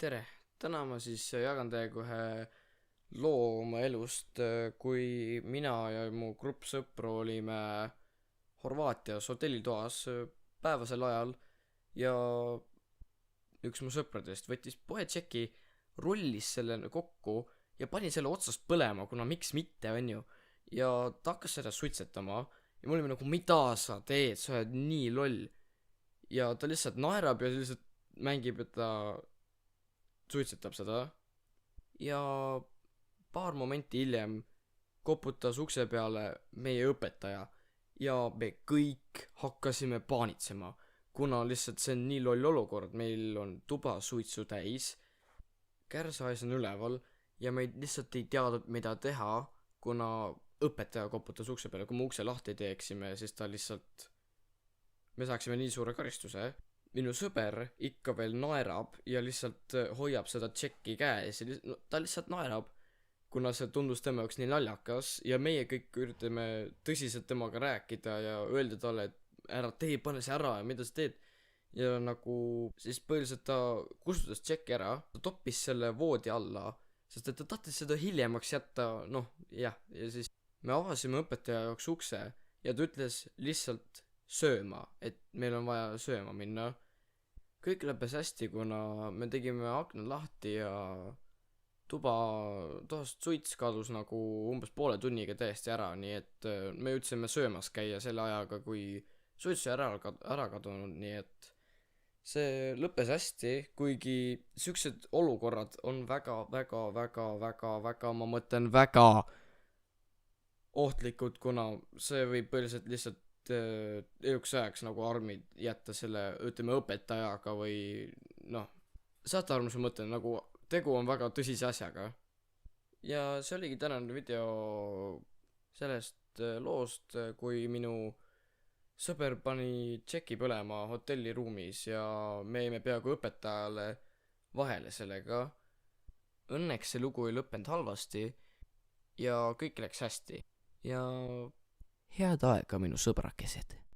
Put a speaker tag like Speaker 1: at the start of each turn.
Speaker 1: tere! Täna ma siis jagan teiega ühe loo oma elust, kui mina ja mu grupp sõpru olime Horvaatias hotellitoas päevasel ajal ja üks mu sõpradest võttis poetšeki, rullis selle kokku ja pani selle otsast põlema, kuna miks mitte, onju. Ja ta hakkas seda suitsetama ja me olime nagu, mida sa teed, sa oled nii loll. Ja ta lihtsalt naerab ja lihtsalt mängib, et ta suitsetab seda. Ja paar momenti hiljem koputas ukse peale meie õpetaja ja me kõik hakkasime paanitsema, kuna lihtsalt see on nii loll olukord, meil on tuba suitsu täis, kärsahais on üleval ja me lihtsalt ei teadnud, mida teha, kuna õpetaja koputas ukse peale. Kui me ukse lahti teeksime, siis ta lihtsalt, me saaksime nii suure karistuse. Minu sõber ikka veel naerab ja lihtsalt hoiab seda tšekki käes ja ta lihtsalt naerab, kuna see tundus tema jaoks nii naljakas ja meie kõik üritame tõsiselt temaga rääkida ja öelda talle, et ära tee, pane see ära ja mida sa teed. Ja nagu siis põhiliselt ta kustutas tšekki ära, ta toppis selle voodi alla, sest et ta tahtis seda hiljemaks jätta, ja siis me avasime õpetaja jaoks ukse ja ta ütles lihtsalt sööma, et meil on vaja sööma minna. Kõik lõppes hästi, kuna me tegime akna lahti ja toast suits kadus nagu umbes poole tunniga täiesti ära, nii et me jõudsime söömas käia selle ajaga, kui suits ära kadunud, nii et see lõppes hästi, kuigi siuksed olukorrad on väga, ma mõtlen väga ohtlikud, kuna see võib põhiliselt lihtsalt eluks ajaks nagu armid jätta selle, ütleme, õpetajaga või saate aru, mis ma mõtlen, nagu tegu on väga tõsise asjaga. Ja see oligi tänane video sellest loost, kui minu sõber pani tšeki põlema hotelliruumis ja me jäime peaaegu õpetajale vahele sellega. Õnneks see lugu ei lõppenud halvasti ja kõik läks hästi. Ja head aega, minu sõbrakesed!